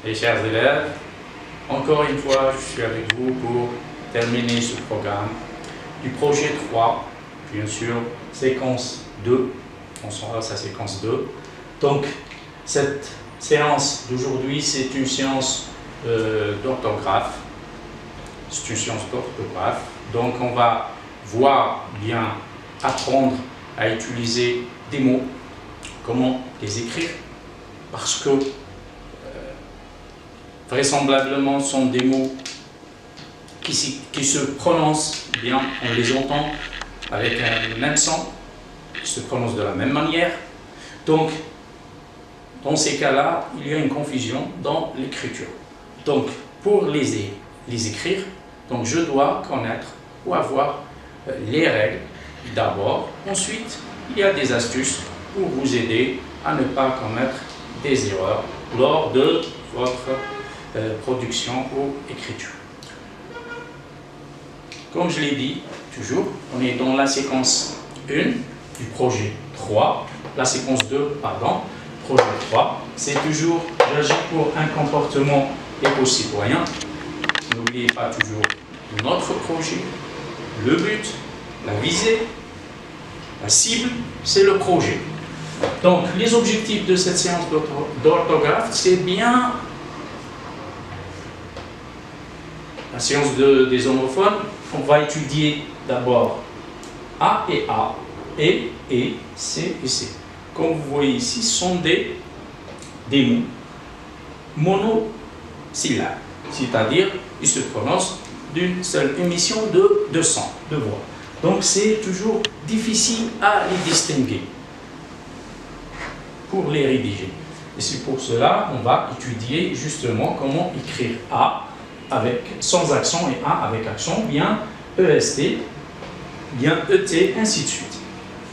Et chers élèves, encore une fois, je suis avec vous pour terminer ce programme du projet 3, bien sûr, séquence 2. On sera à sa séquence 2. Donc, cette séance d'aujourd'hui, c'est une séance d'orthographe. C'est une séance d'orthographe. Donc, on va voir, bien apprendre à utiliser des mots, comment les écrire, parce que vraisemblablement ce sont des mots qui se prononcent bien, on les entend avec un même son, qui se prononcent de la même manière. Donc, dans ces cas-là, il y a une confusion dans l'écriture. Donc, pour les écrire, donc je dois connaître ou avoir les règles d'abord. Ensuite, il y a des astuces pour vous aider à ne pas commettre des erreurs lors de votre production ou écriture. Comme je l'ai dit, toujours, on est dans la séquence 1 du projet 3, la séquence 2, pardon, projet 3. C'est toujours j'agis pour un comportement éco-citoyen. N'oubliez pas toujours notre projet, le but, la visée, la cible, c'est le projet. Donc, les objectifs de cette séance d'orthographe, c'est bien la séance des homophones. On va étudier d'abord A et A, et, C et C. Comme vous voyez ici, ce sont des mots monosyllabes, c'est-à-dire ils se prononcent d'une seule émission de deux sons, de voix. Donc c'est toujours difficile à les distinguer pour les rédiger. Et c'est pour cela qu'on va étudier justement comment écrire A avec, sans accent et A avec accent, bien EST, bien ET, ainsi de suite.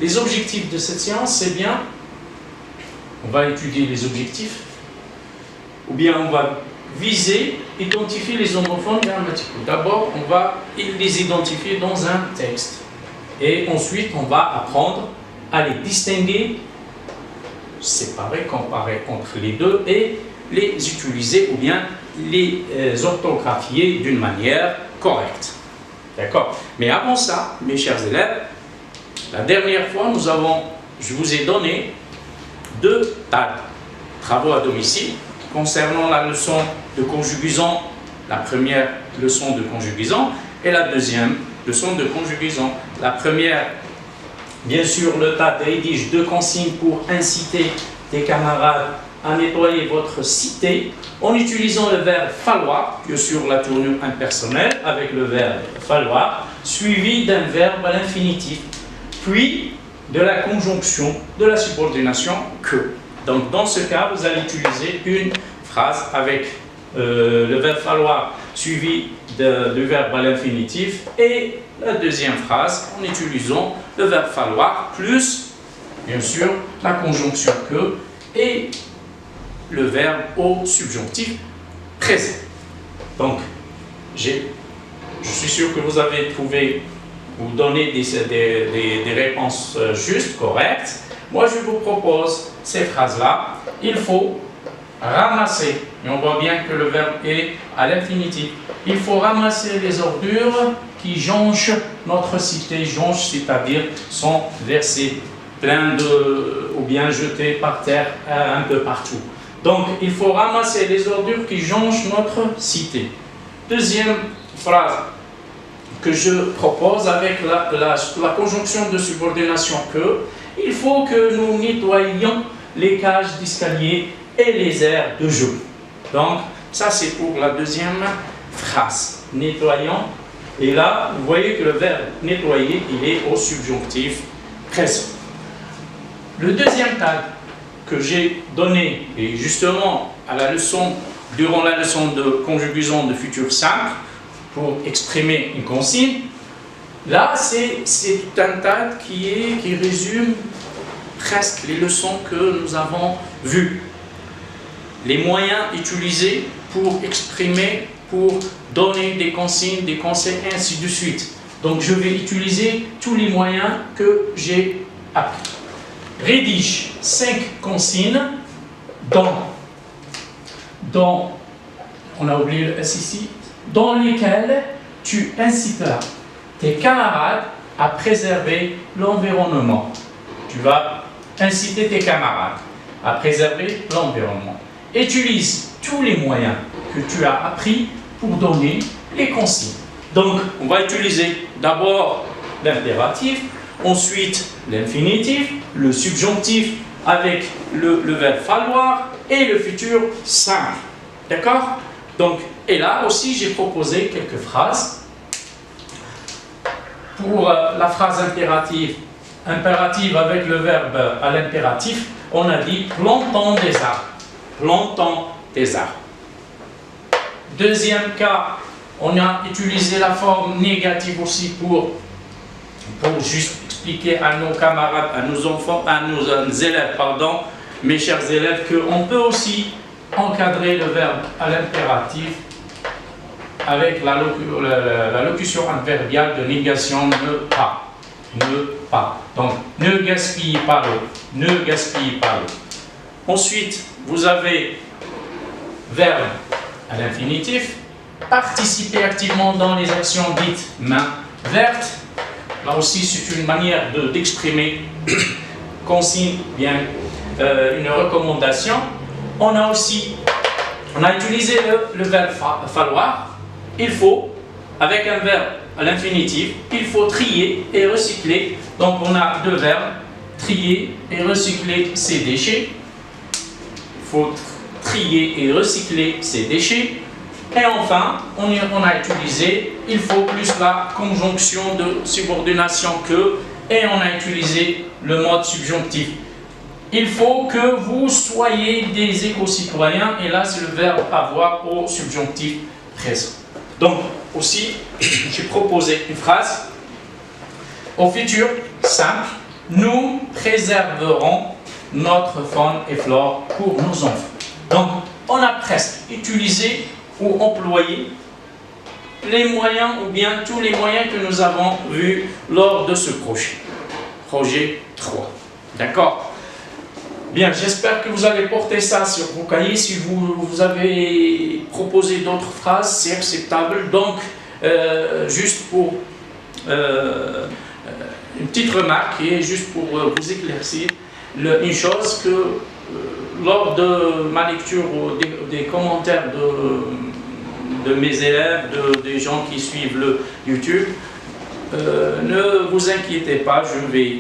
Les objectifs de cette séance, c'est bien, on va étudier les objectifs, ou bien on va viser, identifier les homophones grammaticaux. D'abord, on va les identifier dans un texte. Et ensuite, on va apprendre à les distinguer, séparer, comparer entre les deux et les utiliser ou bien les orthographier d'une manière correcte. D'accord? Mais avant ça, mes chers élèves, la dernière fois, je vous ai donné 2 travaux à domicile concernant la leçon de conjugaison, la première leçon de conjugaison et la deuxième leçon de conjugaison. La première, bien sûr, le tas rédige 2 consignes pour inciter des camarades à nettoyer votre cité en utilisant le verbe falloir, bien sûr la tournure impersonnelle avec le verbe falloir, suivi d'un verbe à l'infinitif, puis de la conjonction de la subordination que. Donc dans ce cas, vous allez utiliser une phrase avec le verbe falloir suivi du verbe à l'infinitif et la deuxième phrase en utilisant le verbe falloir plus, bien sûr, la conjonction que et le verbe au subjonctif présent. Donc, je suis sûr que vous avez trouvé ou donné des réponses justes, correctes. Moi, je vous propose ces phrases-là. Il faut ramasser, et on voit bien que le verbe est à l'infinitif. Il faut ramasser les ordures qui jonchent notre cité. Jonchent, c'est-à-dire sont versées plein ou bien jetées par terre un peu partout. Donc, il faut ramasser les ordures qui jonchent notre cité. Deuxième phrase que je propose avec la conjonction de subordination que, il faut que nous nettoyions les cages d'escalier et les aires de jeu. Donc, ça c'est pour la deuxième phrase. Nettoyons. Et là, vous voyez que le verbe nettoyer, il est au subjonctif présent. Le deuxième cas que j'ai donné, et justement durant la leçon de conjugaison de futur simple, pour exprimer une consigne, là c'est un tas qui résume presque les leçons que nous avons vues. Les moyens utilisés pour exprimer, pour donner des consignes, des conseils, et ainsi de suite. Donc je vais utiliser tous les moyens que j'ai appris. Rédige 5 consignes dans on a oublié le S ici, dans lesquels tu inciteras tes camarades à préserver l'environnement. Tu vas inciter tes camarades à préserver l'environnement. Utilise tous les moyens que tu as appris pour donner les consignes. Donc, on va utiliser d'abord l'impératif, ensuite l'infinitif, le subjonctif avec le verbe falloir et le futur simple. D'accord? Donc, et là aussi, j'ai proposé quelques phrases. Pour la phrase impérative avec le verbe à l'impératif, on a dit plantons des arbres. Plantons des arbres. Deuxième cas, on a utilisé la forme négative aussi pour juste expliquer à nos camarades, à nos enfants, à nos élèves, pardon, mes chers élèves, qu'on peut aussi encadrer le verbe à l'impératif avec la locution adverbiale de négation ne pas. Ne pas. Donc, ne gaspillez pas l'eau. Ne gaspillez pas l'eau. Ensuite, vous avez verbe à l'infinitif. Participer activement dans les actions dites main verte. Là aussi, c'est une manière d'exprimer consigne, bien une recommandation. On a utilisé le verbe falloir. Il faut, avec un verbe à l'infinitif, il faut trier et recycler. Donc on a deux verbes, trier et recycler ses déchets. Il faut trier et recycler ses déchets. Et enfin, on a utilisé, il faut plus la conjonction de subordination que, et on a utilisé le mode subjonctif. Il faut que vous soyez des éco-citoyens, et là c'est le verbe avoir au subjonctif présent. Donc, aussi, j'ai proposé une phrase. Au futur, simple, nous préserverons notre faune et flore pour nos enfants. Donc, on a presque utilisé ou employé les moyens ou bien tous les moyens que nous avons vus lors de ce projet. Projet 3. D'accord? Bien, j'espère que vous allez porter ça sur vos cahiers. Si vous avez proposé d'autres phrases, c'est acceptable. Donc, juste pour une petite remarque et juste pour vous éclaircir une chose que lors de ma lecture des commentaires de mes élèves, des gens qui suivent le YouTube, ne vous inquiétez pas, je vais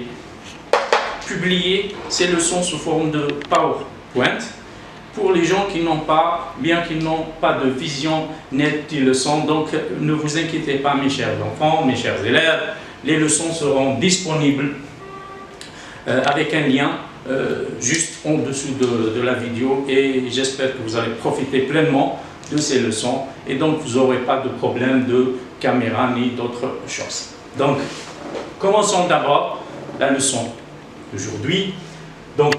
publier ces leçons sous forme de PowerPoint pour les gens qui n'ont pas, bien qu'ils n'ont pas de vision nette des leçons. Donc ne vous inquiétez pas, mes chers enfants, mes chers élèves, les leçons seront disponibles avec un lien juste en dessous de la vidéo, et j'espère que vous allez profiter pleinement de ces leçons et donc vous n'aurez pas de problème de caméra ni d'autres choses. Donc commençons d'abord la leçon d'aujourd'hui. Donc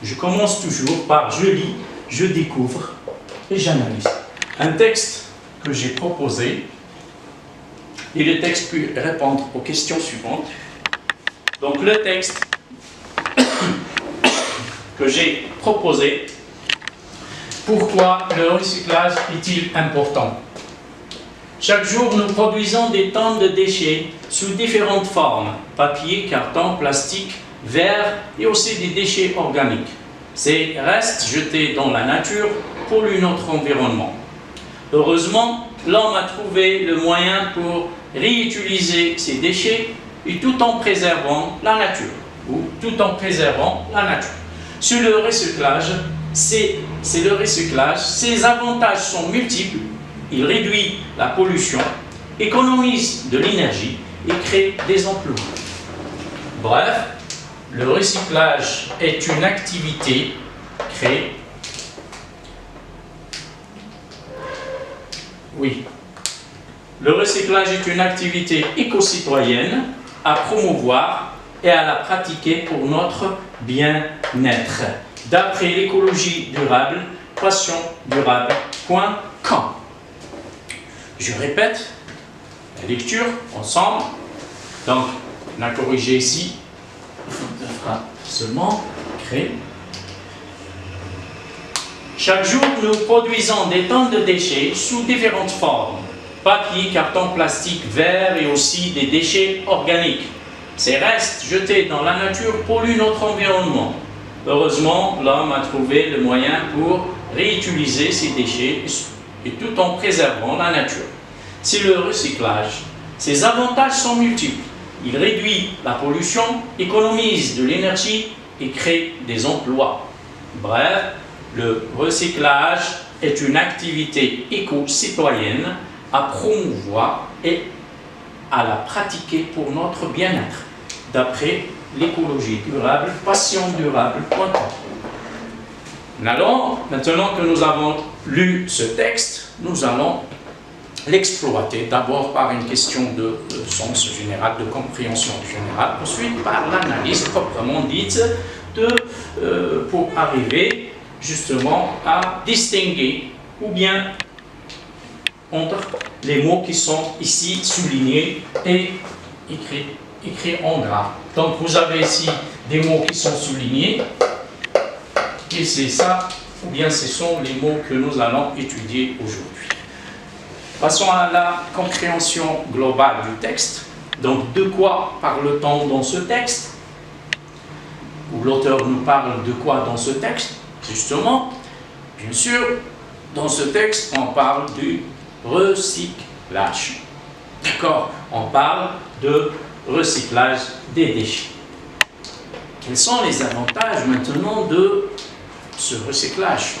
je commence toujours par je lis, je découvre et j'analyse un texte que j'ai proposé, et le texte peut répondre aux questions suivantes. Donc le texte que j'ai proposé: pourquoi le recyclage est-il important? Chaque jour, nous produisons des tonnes de déchets sous différentes formes: papier, carton, plastique, verre et aussi des déchets organiques. Ces restes jetés dans la nature polluent notre environnement. Heureusement, l'homme a trouvé le moyen pour réutiliser ces déchets et tout en préservant la nature. Sur le recyclage, ses avantages sont multiples. Il réduit la pollution, économise de l'énergie et crée des emplois. Bref, le recyclage est une activité créée. Le recyclage est une activité éco-citoyenne à promouvoir et à la pratiquer pour notre bien-être. D'après l'écologie durable, passiondurable.com. Je répète la lecture ensemble. Donc, on a corrigé ici. Il faudra seulement créer. Chaque jour, nous produisons des tonnes de déchets sous différentes formes. Papier, carton, plastique, verre et aussi des déchets organiques. Ces restes jetés dans la nature polluent notre environnement. Heureusement, l'homme a trouvé le moyen pour réutiliser ces déchets et tout en préservant la nature. C'est le recyclage. Ses avantages sont multiples. Il réduit la pollution, économise de l'énergie et crée des emplois. Bref, le recyclage est une activité éco-citoyenne à promouvoir et à la pratiquer pour notre bien-être, d'après l'écologie durable, passiondurable.com. Maintenant que nous avons lu ce texte, nous allons l'exploiter d'abord par une question de sens général, de compréhension générale, ensuite par l'analyse proprement dite pour arriver justement à distinguer ou bien entre les mots qui sont ici soulignés et écrits en gras. Donc vous avez ici des mots qui sont soulignés et c'est ça, ou bien ce sont les mots que nous allons étudier aujourd'hui. Passons à la compréhension globale du texte. Donc de quoi parle-t-on dans ce texte? Ou l'auteur nous parle de quoi dans ce texte? Justement, bien sûr, dans ce texte, on parle du recyclage. D'accord? On parle de recyclage des déchets. Quels sont les avantages maintenant de ce recyclage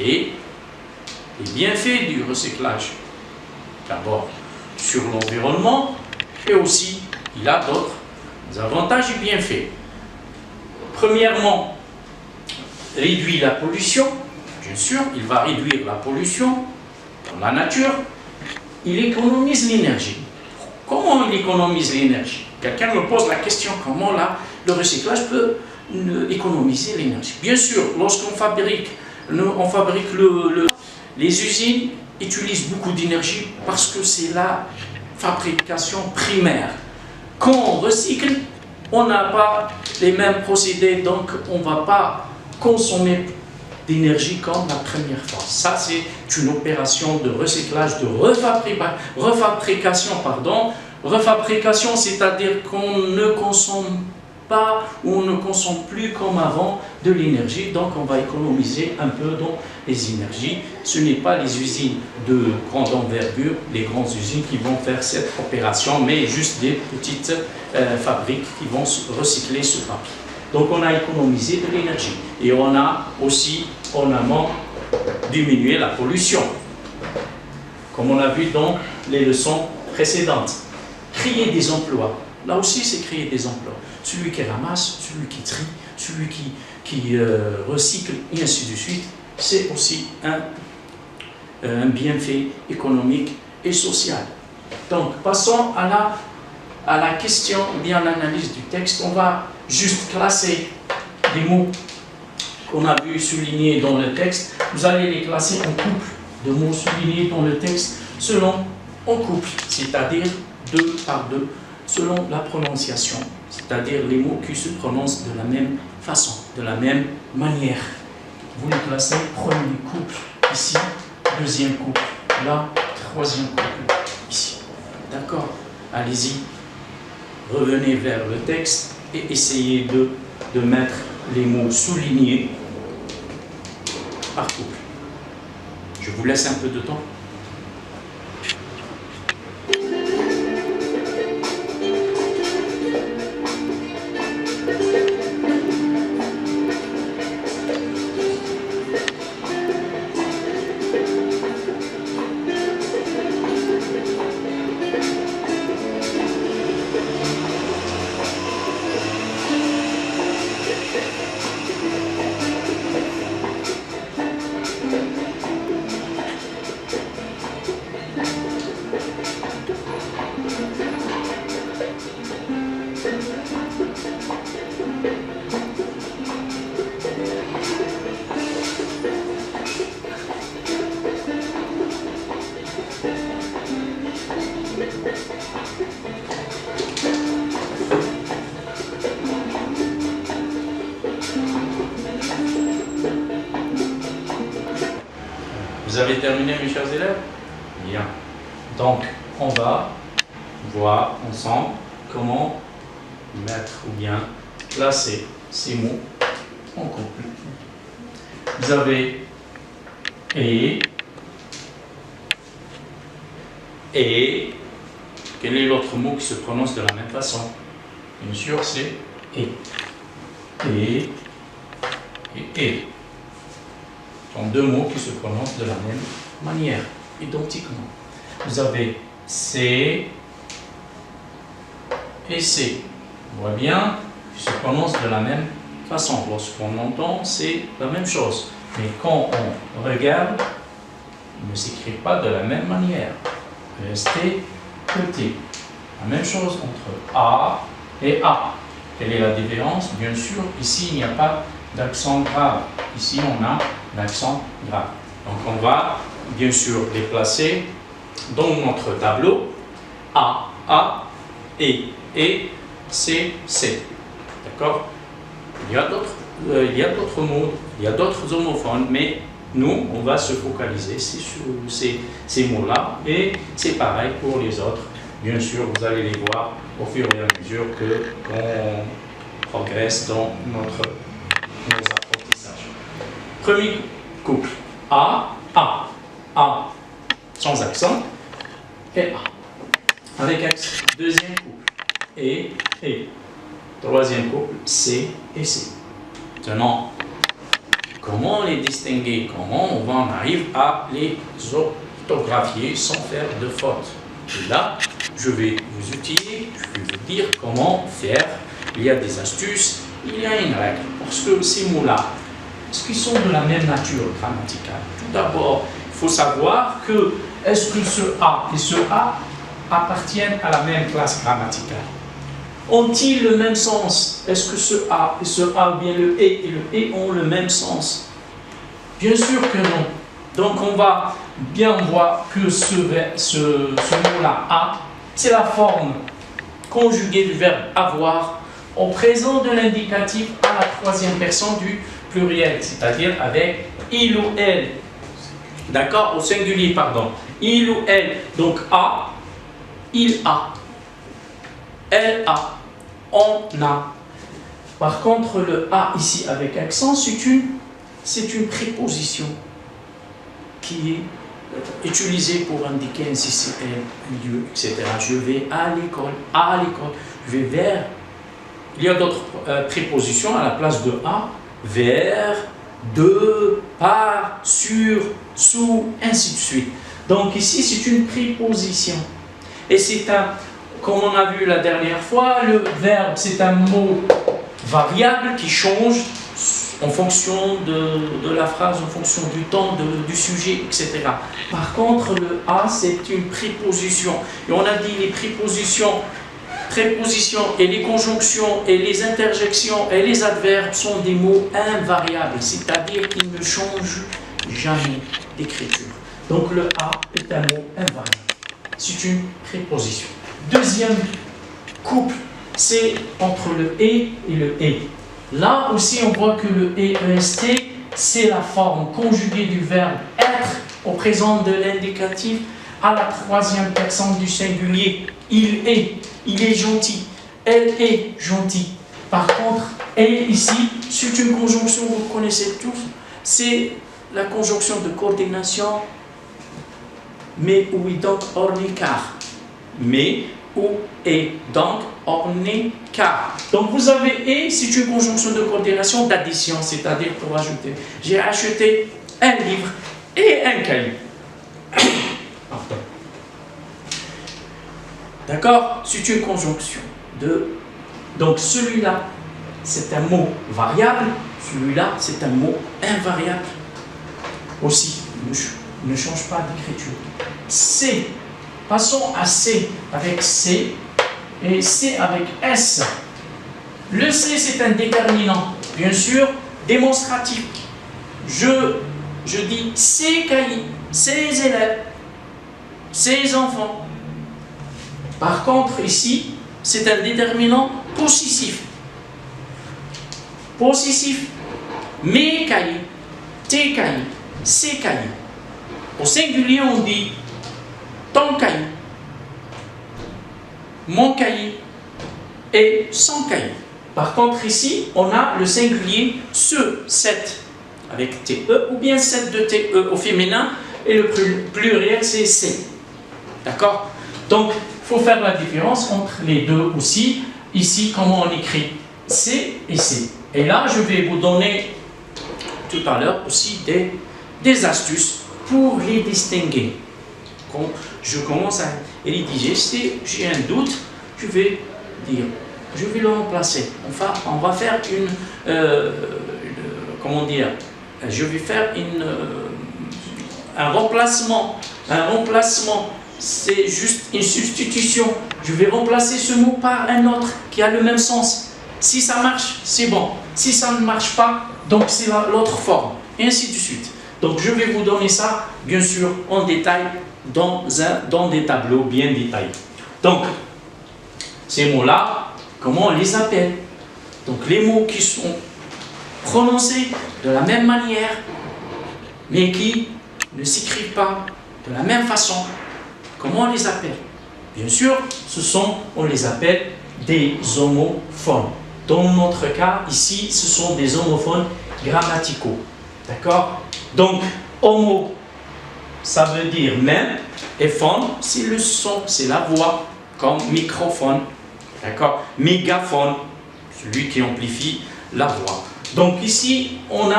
et les bienfaits du recyclage? D'abord, sur l'environnement, et aussi, il a d'autres avantages et bienfaits. Premièrement, réduit la pollution. Bien sûr, il va réduire la pollution dans la nature. Il économise l'énergie. Comment il économise l'énergie? Quelqu'un me pose la question, comment là, le recyclage peut économiser l'énergie? Bien sûr, lorsqu'on fabrique, les usines utilisent beaucoup d'énergie parce que c'est la fabrication primaire. Quand on recycle, on n'a pas les mêmes procédés, donc on ne va pas consommer d'énergie comme la première fois. Ça, c'est une opération de recyclage, de refabrication. Refabrication, c'est-à-dire qu'on ne consomme pas ou on ne consomme plus comme avant de l'énergie, donc on va économiser un peu dans les énergies. Ce n'est pas les usines de grande envergure, les grandes usines qui vont faire cette opération, mais juste des petites fabriques qui vont recycler ce papier. Donc on a économisé de l'énergie et on a aussi en amont diminué la pollution, comme on a vu dans les leçons précédentes. Créer des emplois, là aussi c'est créer des emplois. Celui qui ramasse, celui qui trie, celui qui recycle et ainsi de suite, c'est aussi un bienfait économique et social. Donc passons à la question, bien à l'analyse du texte. On va juste classer les mots qu'on a vu soulignés dans le texte. Vous allez les classer en couple de mots soulignés dans le texte en couple, c'est-à-dire 2 par 2, selon la prononciation, c'est-à-dire les mots qui se prononcent de la même façon, de la même manière. Vous les classez, premier couple ici, deuxième couple là, troisième couple ici. D'accord? Allez-y, revenez vers le texte et essayez de mettre les mots soulignés par couple. Je vous laisse un peu de temps. Vous avez terminé, mes chers élèves? Bien. Donc, on va voir ensemble comment mettre ou bien placer ces mots en couple. Vous avez et. Quel est l'autre mot qui se prononce de la même façon? Bien sûr, c'est et. Et. Ce sont deux mots qui se prononcent de la même manière, identiquement. Vous avez C et C. On voit bien qu'ils se prononcent de la même façon. Lorsqu'on entend, c'est la même chose. Mais quand on regarde, ils ne s'écrivent pas de la même manière. EST, ET. La même chose entre A et A. Quelle est la différence? Bien sûr, ici, il n'y a pas d'accent grave. Ici, on a l'accent grave. Donc, on va bien sûr les placer dans notre tableau. A, E, C, C. D'accord? Il y a d'autres mots, il y a d'autres homophones, mais nous, on va se focaliser sur ces mots-là. Et c'est pareil pour les autres. Bien sûr, vous allez les voir au fur et à mesure qu'on progresse dans nos apprentissages. Premier couple. A, sans accent, et A, avec accent. Deuxième couple, et. Troisième couple, C et C. Maintenant, comment les distinguer? Comment on en arrive à les orthographier sans faire de faute? Et là, je vais vous outiller, je vais vous dire comment faire. Il y a des astuces, il y a une règle. Parce que ces mots-là, est-ce qu'ils sont de la même nature grammaticale? Tout d'abord, il faut savoir que est-ce que ce A et ce A appartiennent à la même classe grammaticale? Ont-ils le même sens? Est-ce que ce A et ce A, ou bien le et le E ont le même sens? Bien sûr que non. Donc on va bien voir que ce mot-là, A, c'est la forme conjuguée du verbe avoir au présent de l'indicatif à la troisième personne du pluriel, c'est-à-dire avec il ou elle. D'accord? Au singulier, pardon. Il ou elle. Donc A, il a. Elle a. On a. Par contre, le A ici avec accent, c'est une préposition qui est utilisée pour indiquer un CCL, un lieu, etc. Je vais à l'école, je vais vers. Il y a d'autres prépositions à la place de A, vers, de, par, sur, sous, ainsi de suite. Donc ici, c'est une préposition. Et c'est comme on a vu la dernière fois, le verbe, c'est un mot variable qui change en fonction de la phrase, en fonction du temps, du sujet, etc. Par contre, le A, c'est une préposition. Et on a dit les prépositions et les conjonctions et les interjections et les adverbes sont des mots invariables, c'est-à-dire qu'ils ne changent jamais d'écriture. Donc le A est un mot invariable. C'est une préposition. Deuxième couple, c'est entre le et le et. Là aussi, on voit que le EST, c'est la forme conjuguée du verbe être au présent de l'indicatif à la troisième personne du singulier. Il est gentil. Elle est gentille. Par contre, elle ici, c'est une conjonction, vous connaissez tous, c'est la conjonction de coordination, mais ou et donc orné car. Mais ou et donc orné car. Donc vous avez et, c'est une conjonction de coordination d'addition, c'est-à-dire pour ajouter. J'ai acheté un livre et un cahier. Pardon. D'accord? C'est une conjonction de. Donc celui-là, c'est un mot variable, celui-là, c'est un mot invariable. Aussi, ne change pas d'écriture. C. Passons à C avec C et C avec S. Le C, c'est un déterminant, bien sûr, démonstratif. Je dis ces cahiers, ces élèves, ces enfants. Par contre, ici, c'est un déterminant possessif. Possessif. Mes cahiers, tes cahiers, ces cahiers. Au singulier, on dit ton cahier, mon cahier et son cahier. Par contre, ici, on a le singulier ce, cette, avec TE, ou bien cette de TE au féminin, et le pluriel, c'est C. D'accord? Donc, il faut faire la différence entre les deux aussi. Ici, comment on écrit C et C. Et là, je vais vous donner tout à l'heure aussi des astuces pour les distinguer. Quand je commence à rédiger, si j'ai un doute, je vais dire, je vais le remplacer. Enfin, on va faire comment dire, je vais faire un remplacement. Un remplacement, c'est juste une substitution. Je vais remplacer ce mot par un autre qui a le même sens. Si ça marche, c'est bon. Si ça ne marche pas, donc c'est l'autre forme. Et ainsi de suite. Donc je vais vous donner ça, bien sûr, en détail, dans des tableaux bien détaillés. Donc, ces mots-là, comment on les appelle? Donc les mots qui sont prononcés de la même manière, mais qui ne s'écrivent pas de la même façon, comment on les appelle? Bien sûr, on les appelle des homophones. Dans notre cas, ici, ce sont des homophones grammaticaux. D'accord? Donc, homo, ça veut dire même, et phone, c'est le son, c'est la voix, comme microphone. D'accord? Mégaphone, celui qui amplifie la voix. Donc ici, on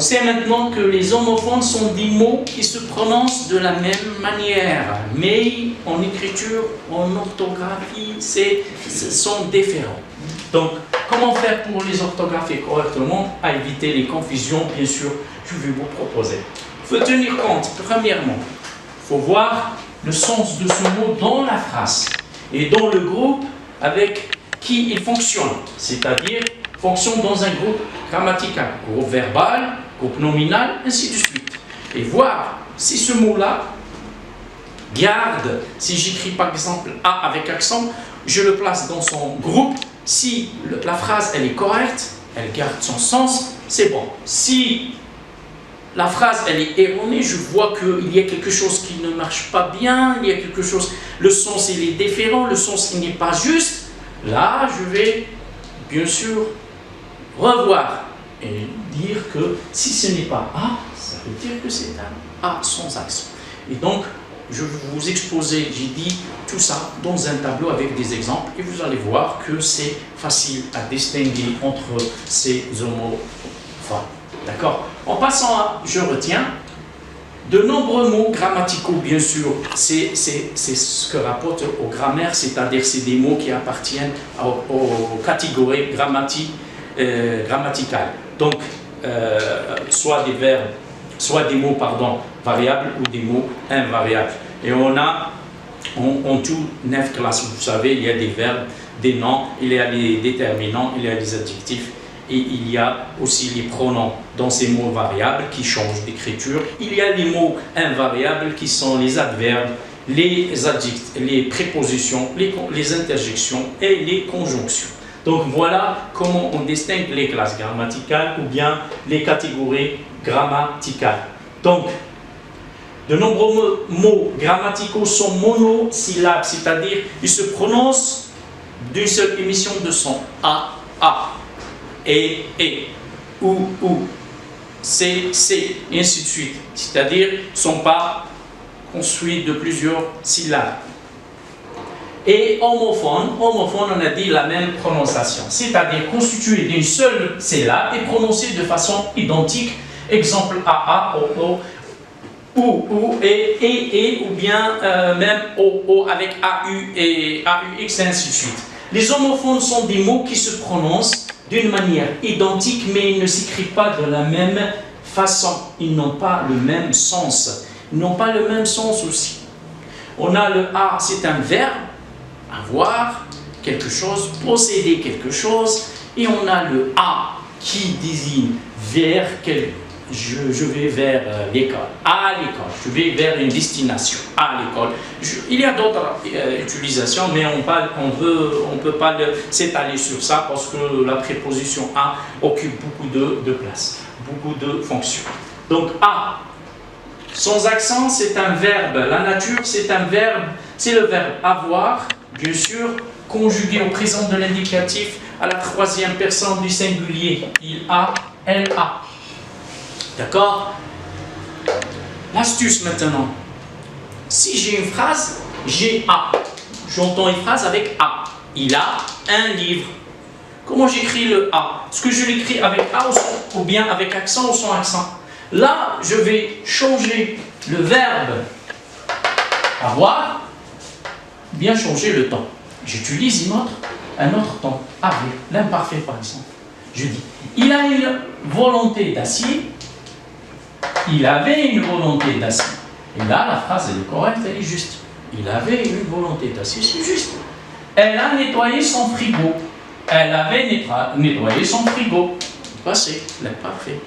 sait maintenant que les homophones sont des mots qui se prononcent de la même manière, mais en écriture, en orthographie, ce sont différents. Donc, comment faire pour les orthographier correctement, à éviter les confusions, bien sûr, je vais vous proposer. Il faut tenir compte, premièrement, il faut voir le sens de ce mot dans la phrase et dans le groupe avec qui il fonctionne, c'est-à-dire fonctionne dans un groupe grammatical, groupe verbal, groupe nominal, ainsi de suite. Et voir si ce mot-là garde, si j'écris par exemple A avec accent, je le place dans son groupe. Si la phrase elle est correcte, elle garde son sens, c'est bon. Si la phrase elle est erronée, je vois qu'il y a quelque chose qui ne marche pas bien, il y a quelque chose, le sens il est différent, le sens il n'est pas juste, là je vais bien sûr revoir et dire que si ce n'est pas A, ça veut dire que c'est un A sans accent. Et donc, je vais vous exposer, j'ai dit tout ça dans un tableau avec des exemples et vous allez voir que c'est facile à distinguer entre ces homophones. D'accord? En passant à je retiens, de nombreux mots grammaticaux, bien sûr, c'est ce que rapporte aux grammaires, c'est-à-dire c'est des mots qui appartiennent aux catégories grammaticales. Donc, soit des verbes, soit des mots, variables ou des mots invariables. Et on a en tout 9 classes, vous savez, il y a des verbes, des noms, il y a les déterminants, il y a les adjectifs et il y a aussi les pronoms dans ces mots variables qui changent d'écriture. Il y a les mots invariables qui sont les adverbes, les adjectifs, les prépositions, les interjections et les conjonctions. Donc voilà comment on distingue les classes grammaticales ou bien les catégories grammaticales. Donc, de nombreux mots grammaticaux sont monosyllabes, c'est-à-dire ils se prononcent d'une seule émission de son. A, et, ou, C, et ainsi de suite. C'est-à-dire ils ne sont pas construits de plusieurs syllabes. Et homophone, on a dit la même prononciation, c'est-à-dire constitué d'une seule syllabe et prononcé de façon identique. Exemple AA, OO, ou, et, ou bien même OO avec AU et AUX et ainsi de suite. Les homophones sont des mots qui se prononcent d'une manière identique, mais ils ne s'écrivent pas de la même façon. Ils n'ont pas le même sens. Ils n'ont pas le même sens aussi. On a le A, c'est un verbe, avoir quelque chose, posséder quelque chose, et on a le A qui désigne vers je vais vers l'école, à l'école, je vais vers une destination, à l'école. Il y a d'autres utilisations, mais on peut pas s'étaler sur ça parce que la préposition à occupe beaucoup de place, beaucoup de fonctions. Donc A, sans accent, c'est un verbe. La nature, c'est un verbe. C'est le verbe avoir, bien sûr, conjugué au présent de l'indicatif à la troisième personne du singulier. Il a, elle a. D'accord? L'astuce maintenant. Si j'ai une phrase, j'ai A. J'entends une phrase avec A. Il a un livre. Comment j'écris le A? Est-ce que je l'écris avec A ou bien avec accent ou sans accent? Là, je vais changer le verbe avoir, bien changer le temps. J'utilise un autre temps, avait, l'imparfait par exemple. Je dis, il a une volonté d'acier, il avait une volonté d'acier. Et là, la phrase elle est correcte, elle est juste. Il avait une volonté d'acier, c'est juste. Elle a nettoyé son frigo. Elle avait nettoyé son frigo. Passé, l'imparfait.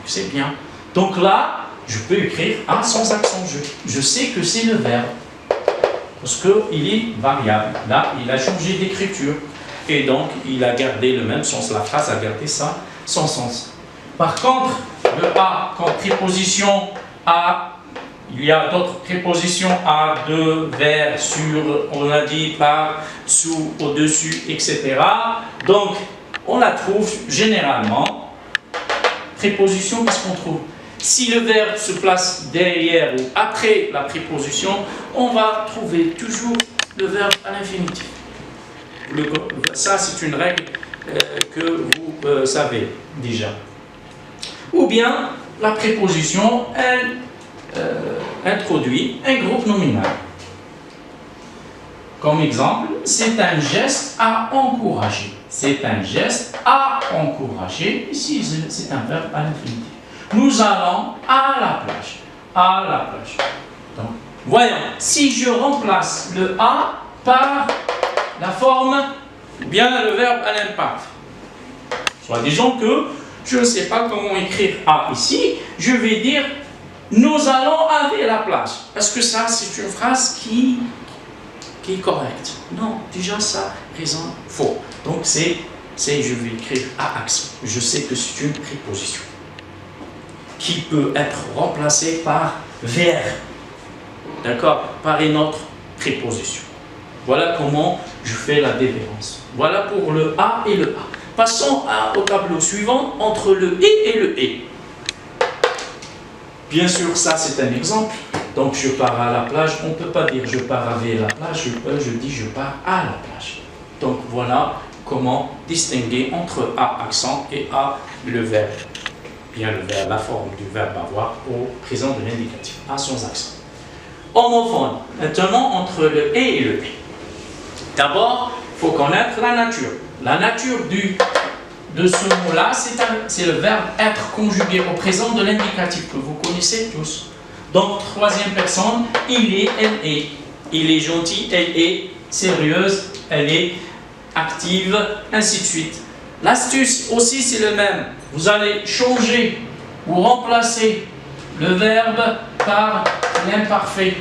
C'est bien. Donc là, je peux écrire A sans accent. Je sais que c'est le verbe. Parce qu'il est variable. Là, il a changé d'écriture. Et donc, il a gardé le même sens. La phrase a gardé ça, son sens. Par contre, le A comme préposition à, il y a d'autres prépositions à, de, vers, sur, on a dit par, sous, au-dessus, etc. Donc, on la trouve généralement. Préposition, qu'est-ce qu'on trouve? Si le verbe se place derrière ou après la préposition, on va trouver toujours le verbe à l'infinitif. Ça, c'est une règle que vous savez déjà. Ou bien, la préposition, elle introduit un groupe nominal. Comme exemple, c'est un geste à encourager. C'est un geste à encourager. Ici, c'est un verbe à l'infinitif. Nous allons à la plage. À la plage. Donc, voyons, si je remplace le à par la forme, ou bien le verbe à l'imparfait. Soit disons que je ne sais pas comment écrire à ici, je vais dire nous allons aller à la plage. Est-ce que ça, c'est une phrase qui est correcte? Non, déjà ça résonne faux. Donc je vais écrire à accent. Je sais que c'est une préposition qui peut être remplacée par vers, d'accord, par une autre préposition. Voilà comment je fais la différence. Voilà pour le A et le A. Passons au tableau suivant entre le et le et. Bien sûr, ça c'est un exemple. Donc je pars à la plage, on ne peut pas dire je pars à la plage, je dis je pars à la plage. Donc voilà comment distinguer entre A accent et A le verbe. Bien le verbe, la forme du verbe avoir au présent de l'indicatif, A sans accent. Homophone, maintenant entre le et le et. D'abord, il faut connaître la nature. La nature de ce mot-là, c'est le verbe être conjugué au présent de l'indicatif que vous connaissez tous. Donc, troisième personne, il est, elle est. Il est gentil, elle est sérieuse, elle est active, ainsi de suite. L'astuce aussi, c'est le même. Vous allez changer ou remplacer le verbe par l'imparfait.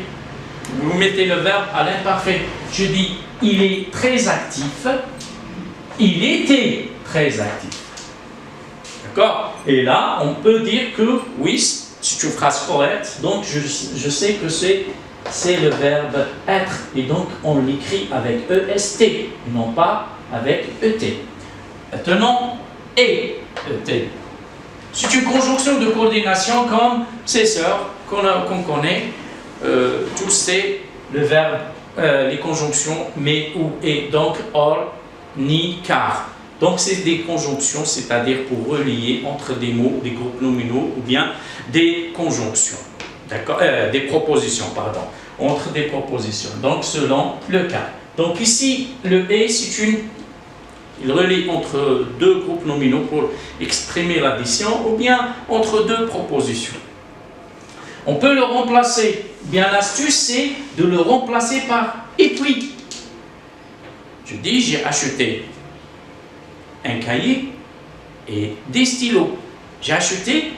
Vous mettez le verbe à l'imparfait. Je dis, il est très actif. Il était très actif. D'accord? Et là, on peut dire que, oui, c'est une phrase correcte. Donc, je sais que c'est le verbe être. Et donc, on l'écrit avec EST, non pas avec ET. Maintenant, et ET. C'est une conjonction de coordination comme ces sœurs qu'on connaît. Tous c'est le verbe, les conjonctions mais, ou, et, donc, or, ni, car. Donc, c'est des conjonctions, c'est-à-dire pour relier entre des mots, des groupes nominaux ou bien des conjonctions. D'accord? Des propositions, pardon. Entre des propositions. Donc, selon le cas. Donc, ici, le et, il relie entre deux groupes nominaux pour exprimer l'addition ou bien entre deux propositions. On peut le remplacer. Bien, l'astuce, c'est de le remplacer par et puis. Je dis, j'ai acheté un cahier et des stylos. J'ai acheté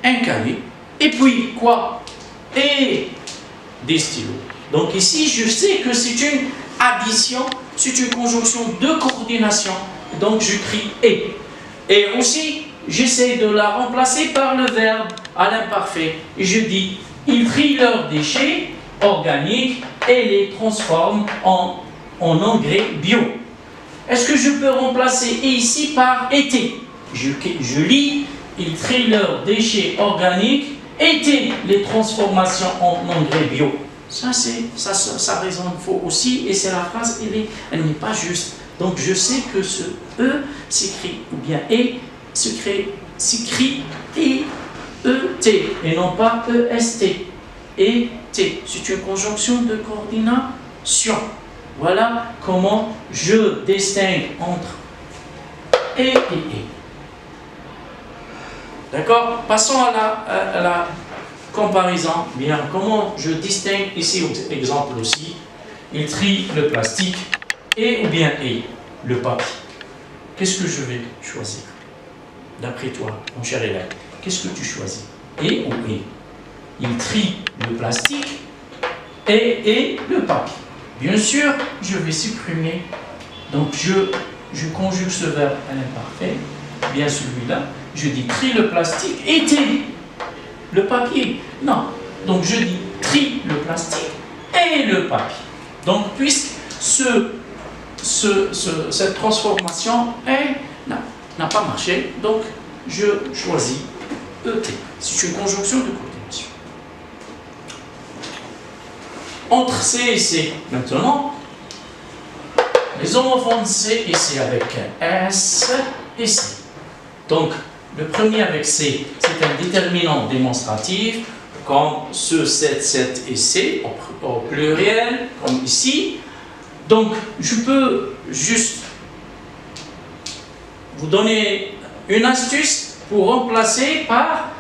un cahier et puis quoi? Et des stylos. Donc ici, je sais que c'est une addition, c'est une conjonction de coordination. Donc j'écris et. Et aussi, j'essaie de la remplacer par le verbe à l'imparfait. Et je dis, ils trient leurs déchets organiques et les transforment en engrais bio. Est-ce que je peux remplacer ici par été? Je lis, ils trient leurs déchets organiques, été les transformations en engrais bio. Ça résonne faux aussi, et c'est la phrase, elle n'est pas juste. Donc je sais que ce E s'écrit, ou bien E s'écrit E-E-T, et non pas E-S-T. E-T, c'est une conjonction de coordination. Voilà comment je distingue entre E et E. D'accord? Passons à la comparaison. Bien, comment je distingue ici, exemple aussi, il trie le plastique et ou bien et le papier. Qu'est-ce que je vais choisir? D'après toi, mon cher élève, qu'est-ce que tu choisis? Et ou et? Il trie le plastique et le papier. Bien sûr, je vais supprimer. Donc, je conjugue ce verbe à l'imparfait, bien celui-là. Je dis trie le plastique et le papier. Non. Donc, je dis trie le plastique et le papier. Donc, puisque cette transformation n'a pas marché, donc je choisis ET. C'est une conjonction de coordination. Entre C et C, maintenant, les homophones C et C avec S et C. Donc, le premier avec C, c'est un déterminant démonstratif, comme ce, cette et C, au pluriel, comme ici. Donc, je peux juste vous donner une astuce pour remplacer par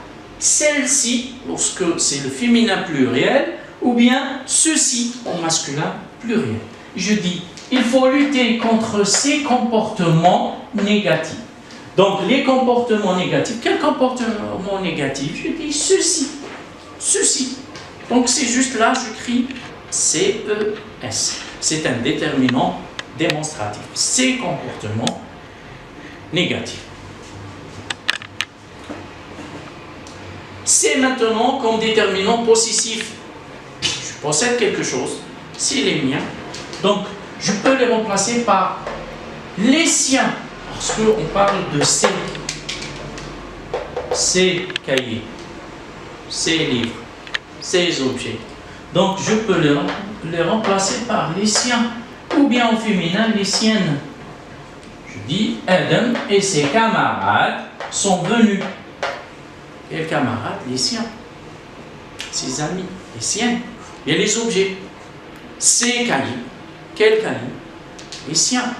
celle-ci, lorsque c'est le féminin pluriel, ou bien ceci au masculin pluriel. Je dis, il faut lutter contre ces comportements négatifs. Donc, les comportements négatifs, quel comportement négatif? Je dis ceci, ceci. Donc, c'est juste là, j'écris CES. C'est un déterminant démonstratif. Ces comportements négatifs. C'est maintenant comme déterminant possessif. Je possède quelque chose, c'est les miens. Donc, je peux les remplacer par les siens. Parce qu'on parle de ces cahiers, ces livres, ces objets. Donc, je peux les remplacer par les siens, ou bien au féminin, les siennes. Je dis, Adam et ses camarades sont venus. Quels camarades? Les siens. Ses amis, les siennes. Et les objets. Ces cahiers. Quels cahiers? Les siens.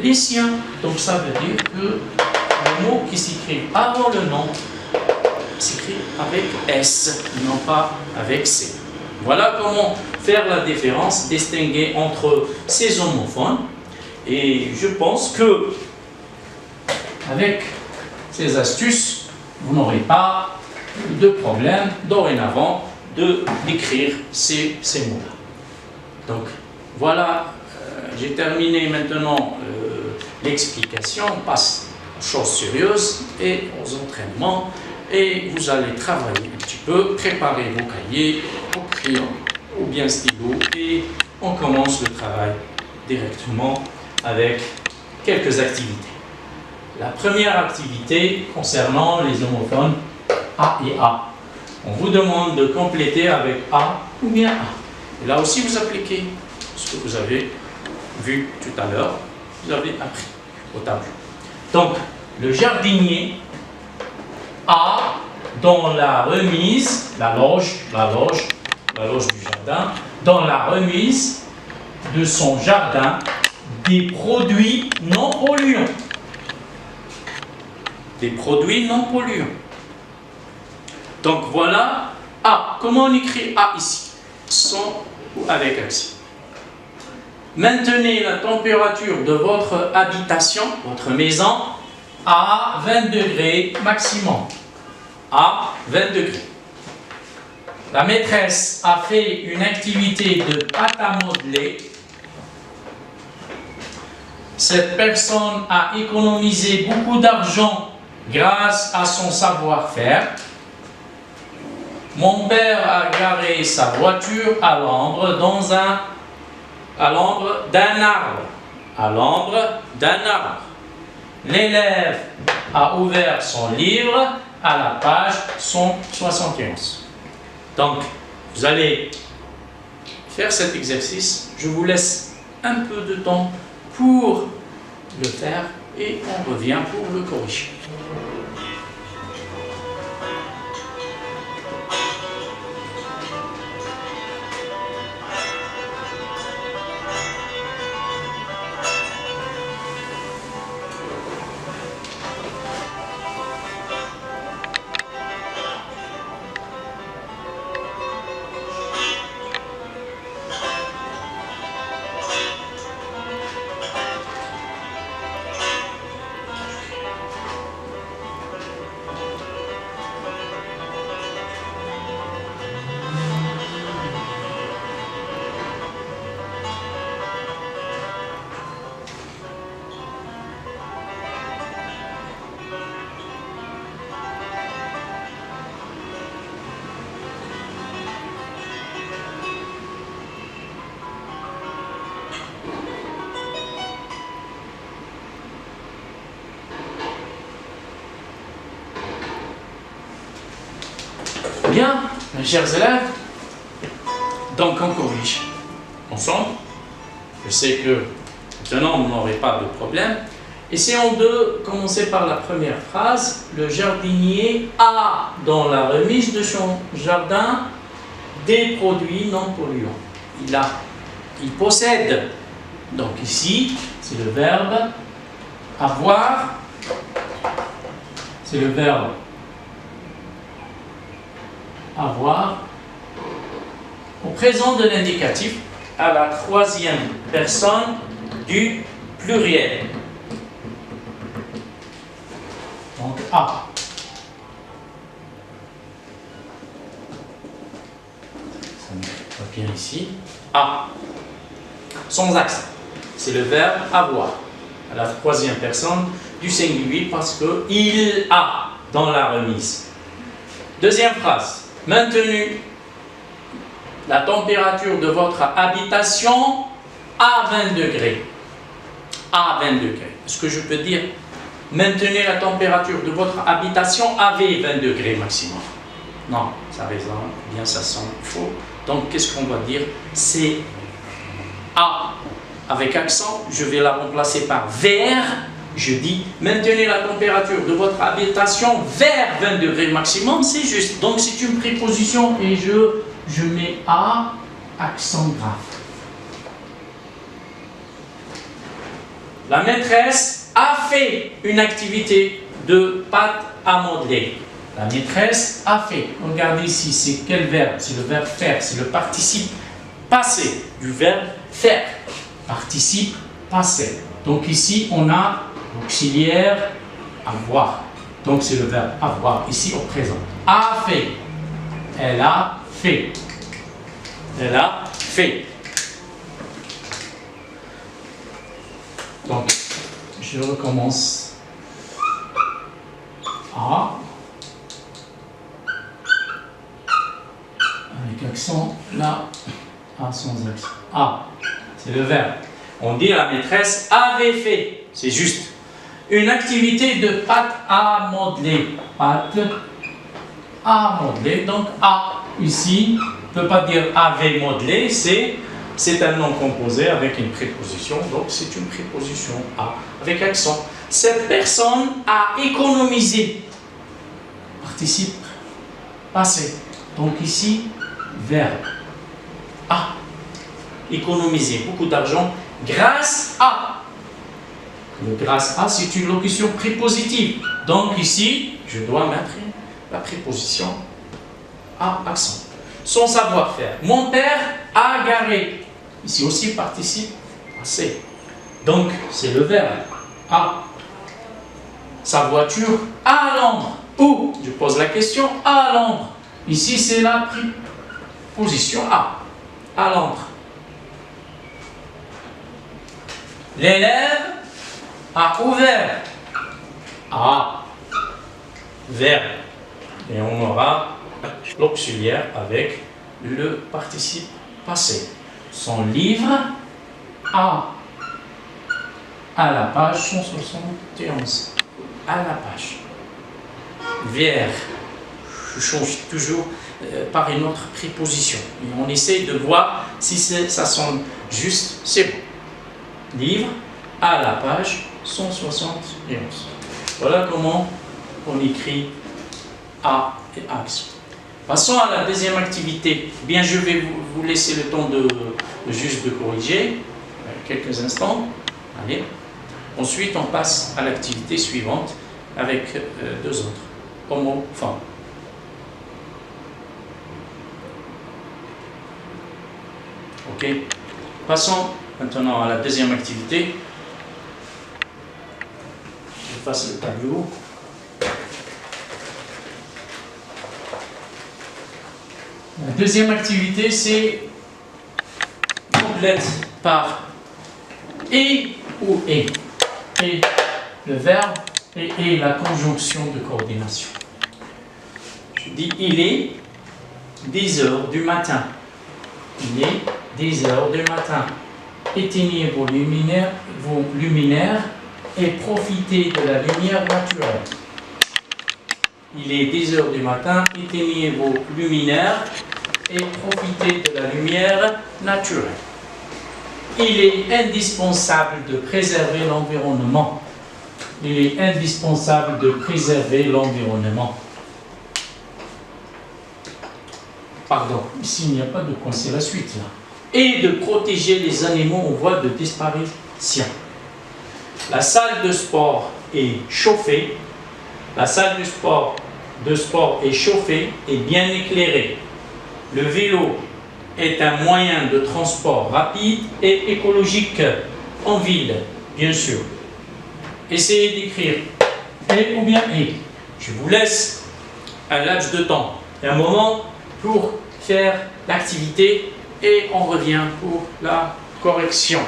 Les siens. Donc, ça veut dire que le mot qui s'écrit avant le nom s'écrit avec S, non pas avec C. Voilà comment faire la différence, distinguer entre ces homophones. Et je pense que avec ces astuces, vous n'aurez pas de problème dorénavant d'écrire ces mots-là. Donc voilà, j'ai terminé maintenant l'explication. On passe aux choses sérieuses et aux entraînements. Et vous allez travailler un petit peu, préparer vos cahiers, vos crayons ou bien stylo, et on commence le travail directement avec quelques activités. La première activité concernant les homophones A et A. On vous demande de compléter avec A ou bien A. Et là aussi, vous appliquez ce que vous avez vu tout à l'heure, vous avez appris au tableau. Donc, le jardinier a dans la remise, la loge du jardin, dans la remise de son jardin, des produits non polluants. Des produits non polluants. Donc voilà A. Comment on écrit A ici? Sans ou avec accent. Maintenez la température de votre habitation, votre maison, à 20 degrés maximum. À 20 degrés. La maîtresse a fait une activité de pâte à modeler. Cette personne a économisé beaucoup d'argent grâce à son savoir-faire, mon père a garé sa voiture à l'ombre d'un arbre. À l'ombre d'un arbre. L'élève a ouvert son livre à la page 171. Donc, vous allez faire cet exercice. Je vous laisse un peu de temps pour le faire et on revient pour le corriger. Bien, mes chers élèves, donc on corrige ensemble. Je sais que maintenant vous n'aurez pas de problème. Essayons de commencer par la première phrase. Le jardinier a dans la remise de son jardin des produits non polluants. Il possède. Donc ici, c'est le verbe avoir. C'est le verbe avoir au présent de l'indicatif à la troisième personne du pluriel. Donc A. Ça ne met pas bien ici. A. Sans accent. C'est le verbe avoir à la troisième personne du singulier parce que il a dans la remise. Deuxième phrase. Maintenu la température de votre habitation à 20 degrés. À 20 degrés. Est-ce que je peux dire maintenir la température de votre habitation à 20 degrés maximum? Non, ça résonne bien, ça semble faux. Donc, qu'est-ce qu'on va dire? C'est à avec accent. Je vais la remplacer par vers. Je dis maintenez la température de votre habitation vers 20 degrés maximum, c'est juste. Donc c'est une préposition et je mets A, accent grave. La maîtresse a fait une activité de pâte à modeler. La maîtresse a fait. Regardez ici, c'est quel verbe? C'est le verbe faire, c'est le participe passé du verbe faire. Participe passé. Donc ici, on a auxiliaire avoir. Donc c'est le verbe avoir ici au présent. A fait. Elle a fait. Elle a fait. Donc je recommence. A. Avec accent là. A sans accent. A. C'est le verbe. On dit la maîtresse avait fait. C'est juste. Une activité de pâte à modeler. Pâte à modeler. Donc, A, ici, on ne peut pas dire avait modelé. C'est un nom composé avec une préposition. Donc, c'est une préposition A avec accent. Cette personne a économisé. Participe passé. Donc, ici, verbe. A. Économiser beaucoup d'argent grâce à. Le grâce à, c'est une locution prépositive. Donc ici, je dois mettre la préposition à accent. Son savoir-faire. Mon père a garé. Ici aussi, participe passé. Donc, c'est le verbe à. Sa voiture à l'ombre. Où? Je pose la question à l'ombre. Ici, c'est la préposition à l'ombre. L'élève a ouvert verbe. Et on aura l'auxiliaire avec le participe passé. Son livre à la page 171. À la page. Vers. Je change toujours par une autre préposition. Et on essaie de voir si ça sonne juste. C'est bon. Livre à la page 171. Voilà comment on écrit A et axe. Passons à la deuxième activité. Bien, je vais vous laisser le temps de juste de corriger quelques instants. Allez. Ensuite, on passe à l'activité suivante avec deux autres. Homo, femme. Ok. Passons maintenant à la deuxième activité. Je fasse le tableau. La deuxième activité, c'est complète par et ou et. Et le verbe et la conjonction de coordination. Je dis il est 10 heures du matin. Il est 10 heures du matin. Éteignez vos luminaires et profitez de la lumière naturelle. Il est 10 heures du matin, éteignez vos luminaires et profitez de la lumière naturelle. Il est indispensable de préserver l'environnement. Il est indispensable de préserver l'environnement. Pardon, ici il n'y a pas de quoi, c'est la suite là. Et de protéger les animaux en voie de disparition. La salle de sport est chauffée. La salle de sport est chauffée et bien éclairée. Le vélo est un moyen de transport rapide et écologique en ville, bien sûr. Essayez d'écrire et ou bien et. Je vous laisse un laps de temps et un moment pour faire l'activité et on revient pour la correction.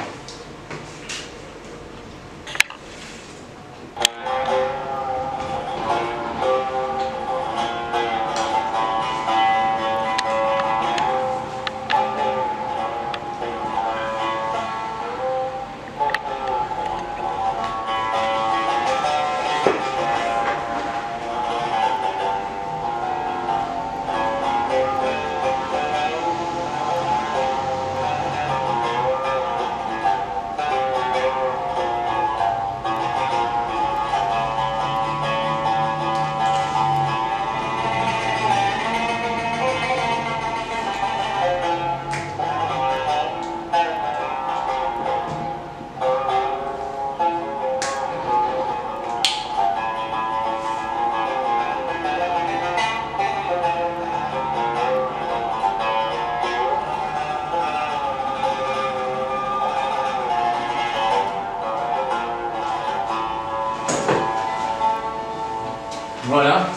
Voilà,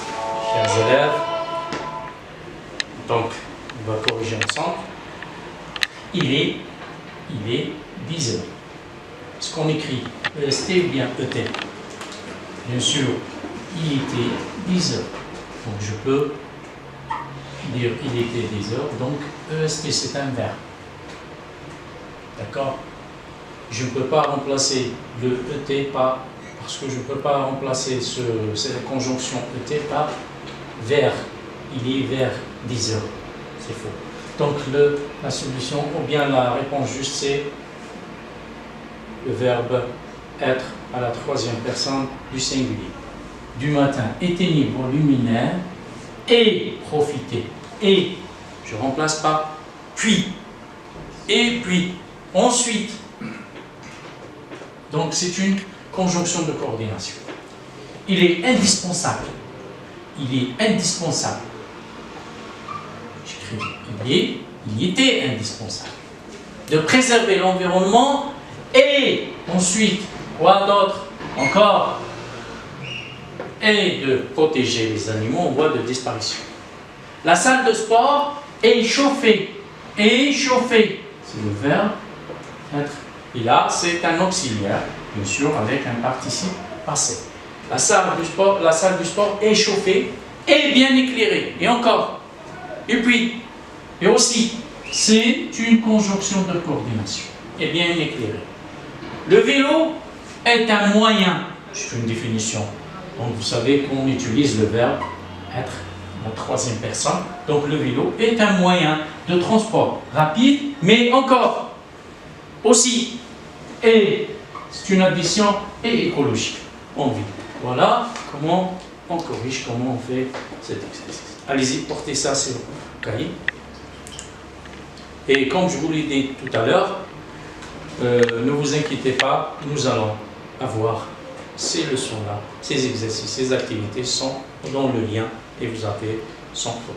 chers élèves. Donc, on va corriger ensemble. Il est 10 heures. Est-ce qu'on écrit EST ou bien ET? Bien sûr, il était 10 heures. Donc, je peux dire il était 10 heures. Donc, EST, c'est un verbe. D'accord? Je ne peux pas remplacer le ET parce que je ne peux pas remplacer cette conjonction ET par vers. Il est vers 10 heures. C'est faux. Donc la solution, ou bien la réponse juste, c'est le verbe être à la troisième personne du singulier. Du matin, éteignez vos luminaires et profitez. Et, je remplace par puis. Et puis, ensuite. Donc c'est une conjonction de coordination. Il est indispensable. Il est indispensable. J'écris il était indispensable de préserver l'environnement et ensuite, quoi d'autre encore, et de protéger les animaux en voie de disparition. La salle de sport est chauffée. Est chauffée. C'est le verbe être. Et là, c'est un auxiliaire, bien sûr, avec un participe passé. la salle du sport est chauffée et bien éclairée. Et encore. Et puis, et aussi, c'est une conjonction de coordination et bien éclairée. Le vélo est un moyen, c'est une définition. Donc vous savez qu'on utilise le verbe être, la troisième personne. Donc le vélo est un moyen de transport rapide, mais encore aussi, et c'est une addition et écologique. On vit. Voilà comment on corrige, comment on fait cet exercice. Allez-y, portez ça sur le cahier. Et comme je vous l'ai dit tout à l'heure, ne vous inquiétez pas, nous allons avoir ces leçons-là, ces exercices, ces activités sont dans le lien et vous avez sans problème.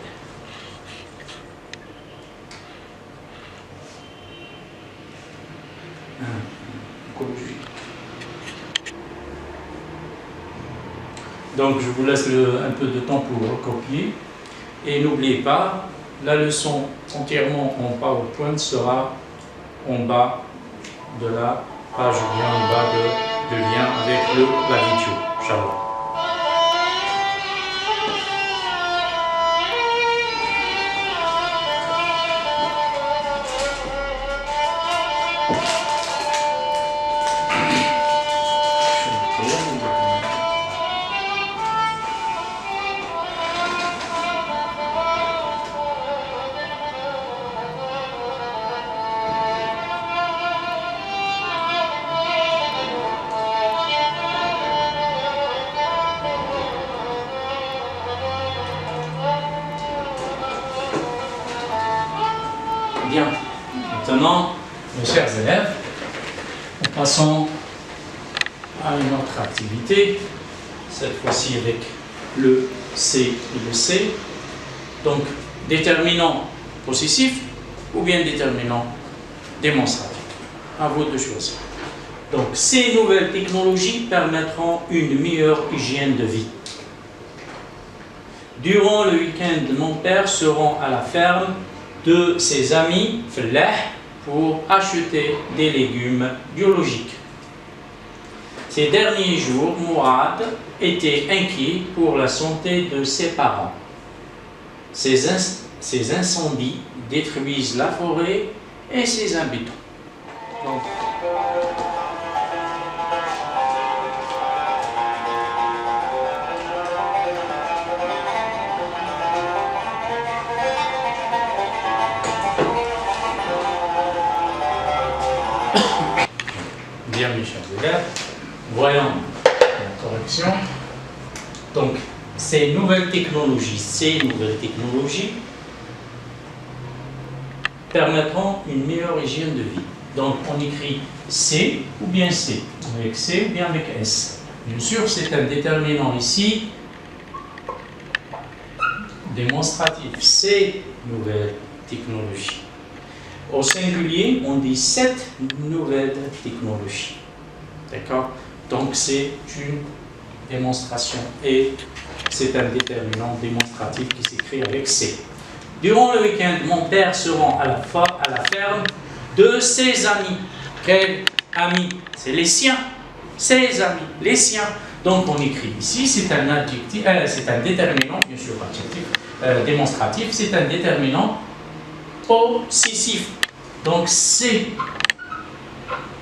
Donc je vous laisse un peu de temps pour recopier et n'oubliez pas, la leçon entièrement en PowerPoint sera en bas de la page ou bien en bas de lien avec la vidéo. Inch'Allah. Bien. Maintenant, mes chers élèves, nous passons à une autre activité, cette fois-ci avec le C et le C. Donc, déterminant possessif ou bien déterminant démonstratif. À vous de choisir. Donc, ces nouvelles technologies permettront une meilleure hygiène de vie. Durant le week-end, mon père se rend à la ferme de ses amis Fellah pour acheter des légumes biologiques. Ces derniers jours, Mourad était inquiet pour la santé de ses parents. Ces incendies détruisent la forêt et ses habitants. Donc, bien, mes chers élèves, voyons la correction. Donc, ces nouvelles technologies permettront une meilleure hygiène de vie. Donc, on écrit C ou bien C, avec C ou bien avec S. Bien sûr, c'est un déterminant ici démonstratif. Ces nouvelles technologies. Au singulier, on dit cette nouvelles technologies. D'accord? Donc, c'est une démonstration et c'est un déterminant démonstratif qui s'écrit avec C. Durant le week-end, mon père se rend à la ferme de ses amis. Quels amis? C'est les siens. Ses amis, les siens. Donc, on écrit ici, c'est un adjectif, c'est un déterminant, bien sûr, adjectif, démonstratif, c'est un déterminant possessif. Donc, c'est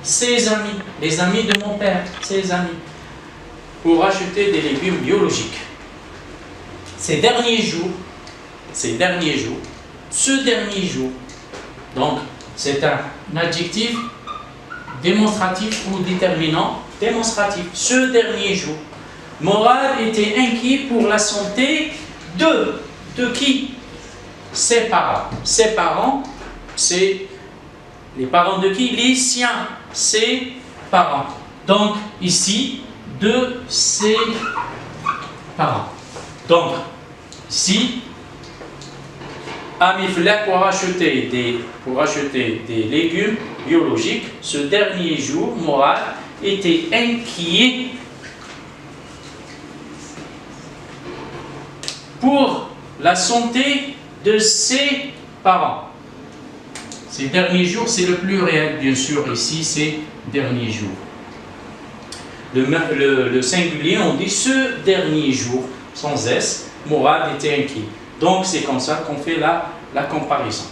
ses amis, les amis de mon père, ses amis, pour acheter des légumes biologiques. Ce dernier jour, donc c'est un adjectif démonstratif ou déterminant démonstratif. Ce dernier jour, Mourad était inquiet pour la santé de qui? Ses parents. Ses parents, c'est les parents de qui? Les siens, ses parents. Donc ici, de ses parents. Donc ici, Ami Fellah pour acheter des légumes biologiques. Ce dernier jour, Mourad était inquiet pour la santé de ses parents. Ces derniers jours, c'est le pluriel, bien sûr, ici, c'est derniers jours. le singulier, on dit ce dernier jour, sans S, Mourad était inquiet. Donc c'est comme ça qu'on fait la comparaison.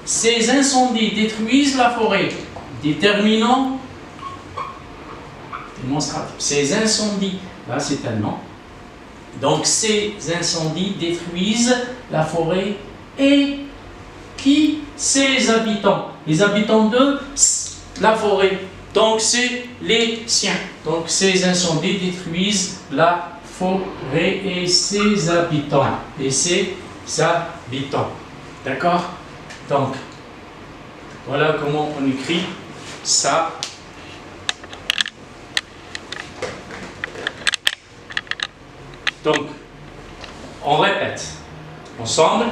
Ces incendies détruisent la forêt. Déterminant démonstratif. Ces incendies, là c'est un nom. Donc ces incendies détruisent la forêt et qui? Ses habitants. Les habitants de la forêt. Donc c'est les siens. Donc ces incendies détruisent la forêt et ses habitants. Et ses habitants. D'accord? Donc voilà comment on écrit ça. Donc, on répète ensemble,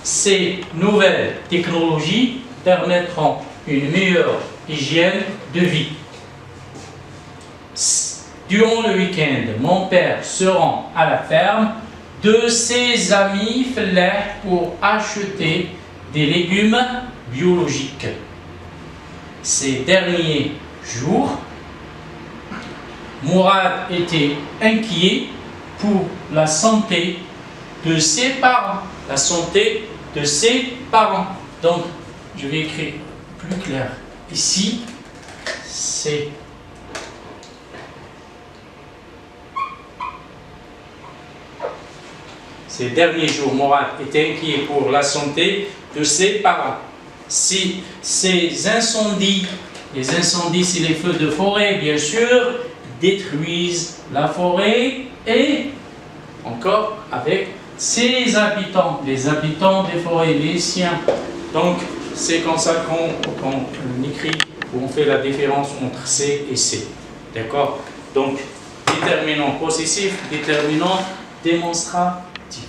ces nouvelles technologies permettront une meilleure hygiène de vie. Durant le week-end, mon père se rend à la ferme de ses amis Fellah pour acheter des légumes biologiques. Ces derniers jours, Mourad était inquiet pour la santé de ses parents. La santé de ses parents. Donc, je vais écrire plus clair. Ici, c'est ces derniers jours, Mourad était inquiet pour la santé de ses parents. Si ces incendies, les incendies, c'est les feux de forêt, bien sûr, détruisent la forêt et encore avec ses habitants, les habitants des forêts, les siens. Donc, c'est comme ça qu'on écrit, où on fait la différence entre C et C. D'accord? Donc, déterminant possessif, déterminant démonstratif.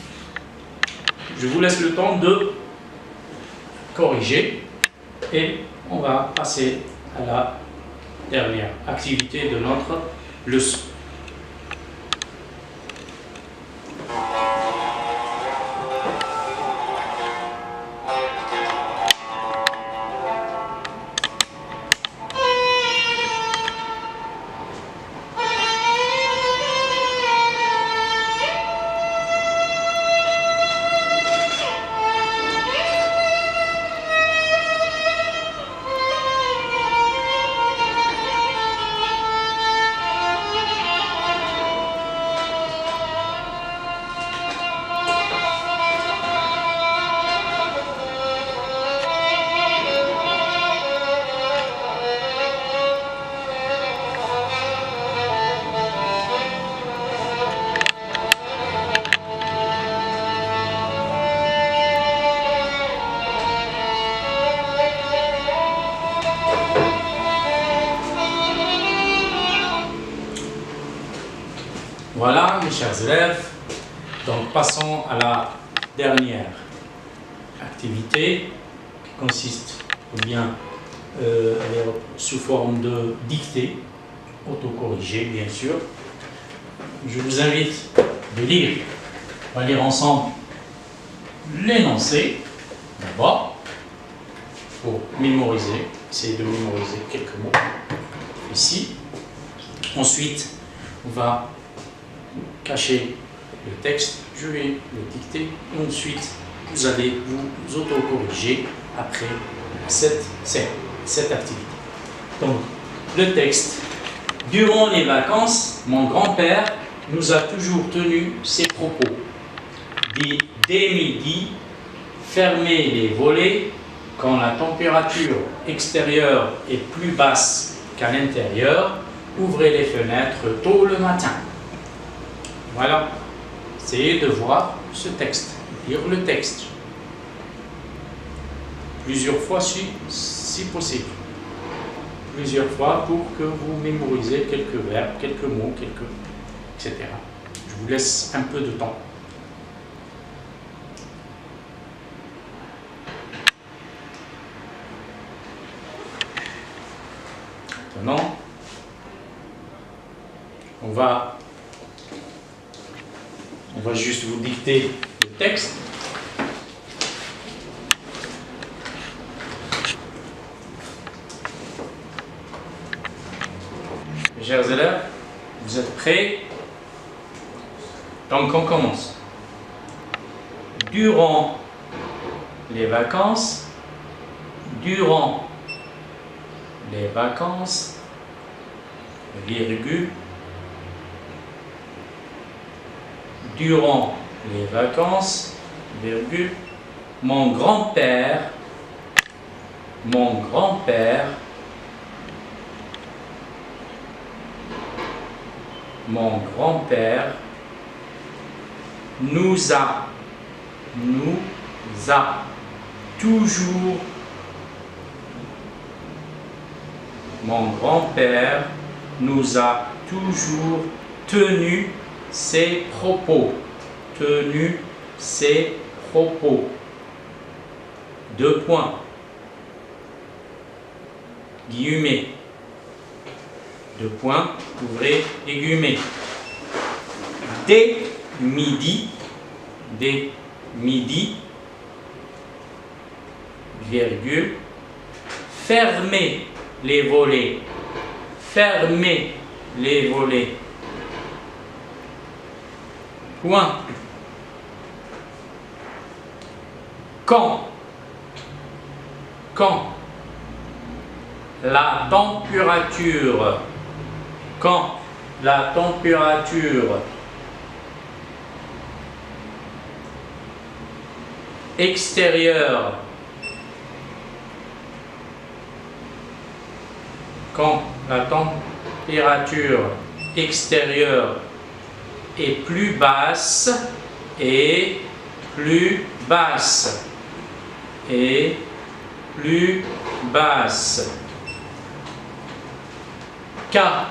Je vous laisse le temps de corriger et on va passer à la dernière activité de notre leçon. Voilà, mes chers élèves. Donc, passons à la dernière activité qui consiste sous forme de dictée, autocorrigée, bien sûr. Je vous invite de lire. On va lire ensemble l'énoncé d'abord pour mémoriser, essayer de mémoriser quelques mots ici. Ensuite, on va cacher le texte, je vais le dicter et ensuite vous allez vous autocorriger après cette activité. Donc, le texte. Durant les vacances, mon grand-père nous a toujours tenu ces propos. Dès midi, fermez les volets quand la température extérieure est plus basse qu'à l'intérieur. Ouvrez les fenêtres tôt le matin. Voilà. Essayez de voir ce texte, lire le texte. Plusieurs fois si possible. Plusieurs fois pour que vous mémorisez quelques verbes, quelques mots, etc. Je vous laisse un peu de temps. Maintenant, on va juste vous dicter le texte. Mes chers élèves, Vous êtes prêts? Donc on commence. Durant les vacances, durant les vacances, virgule, durant les vacances, virgule, mon grand-père nous a toujours, mon grand-père nous a toujours tenu ses propos, deux points, guillemets, deux points, ouvrez les guillemets. Dès midi, virgule, fermez les volets, point. Quand la température extérieure est plus basse, qu'à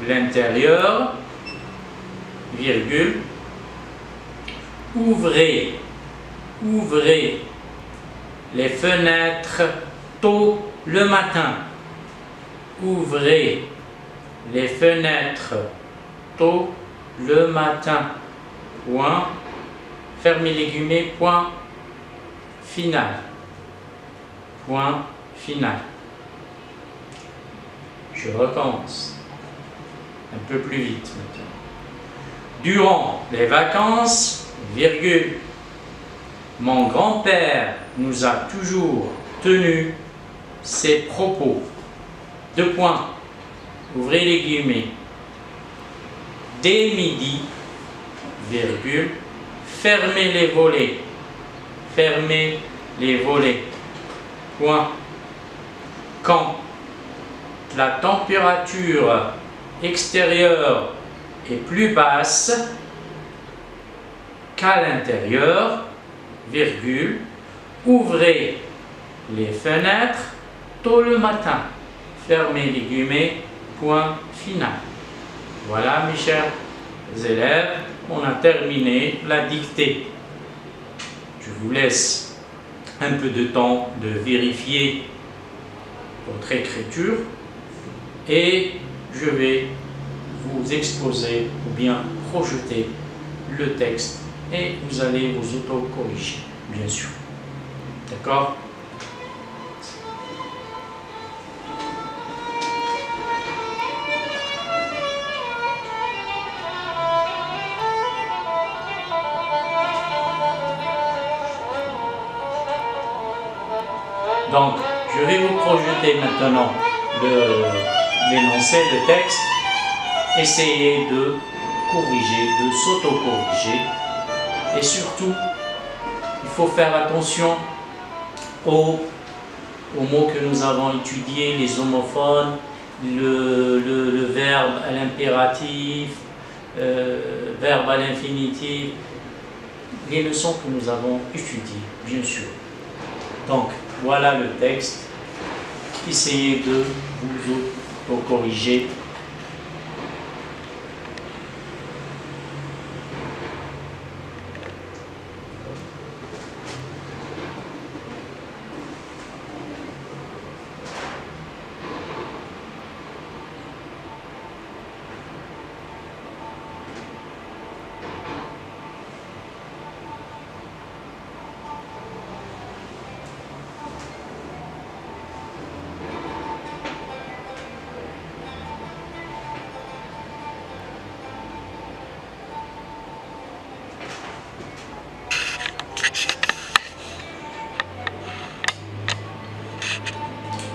l'intérieur, virgule, ouvrez les fenêtres tôt le matin. Ouvrez les fenêtres tôt le matin. Point. Fermez les guillemets. Point final. Je recommence. Un peu plus vite maintenant. Durant les vacances, virgule, mon grand-père nous a toujours tenu ses propos. Deux points. Ouvrez les guillemets. Dès midi, virgule, fermez les volets. Point. Quand la température extérieure est plus basse qu'à l'intérieur, virgule, ouvrez les fenêtres tôt le matin. Fermez les guillemets, point final. Voilà mes chers élèves, on a terminé la dictée. Je vous laisse un peu de temps de vérifier votre écriture et je vais vous exposer ou bien projeter le texte et vous allez vous auto-corriger, bien sûr. D'accord? Donc, je vais vous projeter maintenant l'énoncé, le texte. Essayez de corriger, de s'auto-corriger. Et surtout, il faut faire attention aux mots que nous avons étudiés, les homophones, le verbe à l'impératif, verbe à l'infinitif, les leçons que nous avons étudiées, bien sûr. Donc, voilà le texte. Essayez de vous auto-corriger.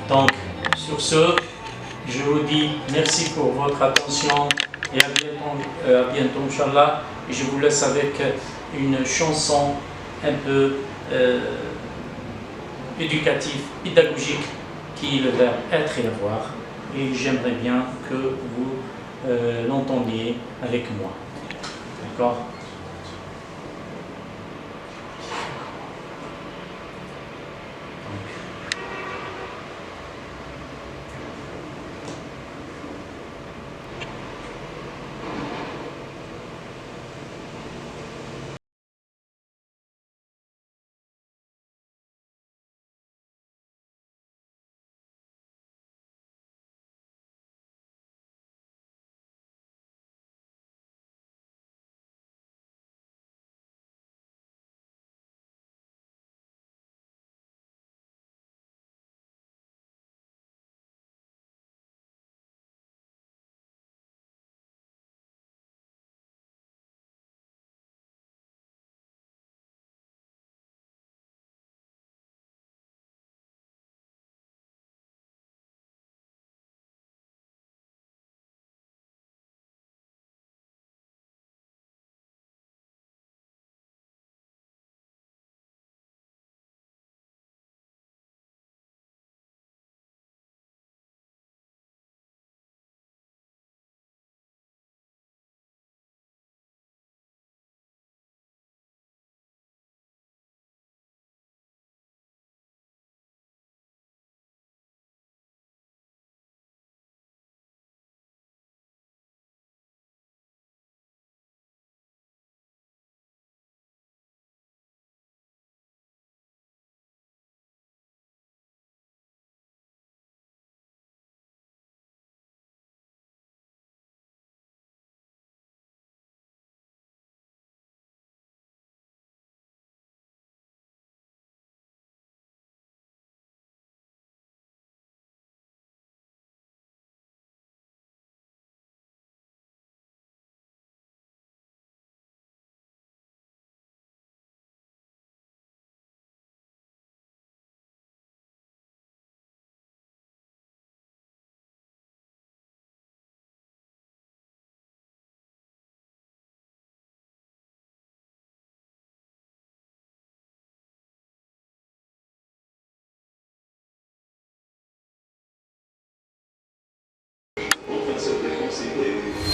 Donc, sur ce, je vous dis merci pour votre attention et à bientôt, Inch'Allah. Et je vous laisse avec une chanson un peu éducative, pédagogique, qui est le verbe être et avoir. Et j'aimerais bien que vous l'entendiez avec moi. D'accord ? En fait, c'est préconcept.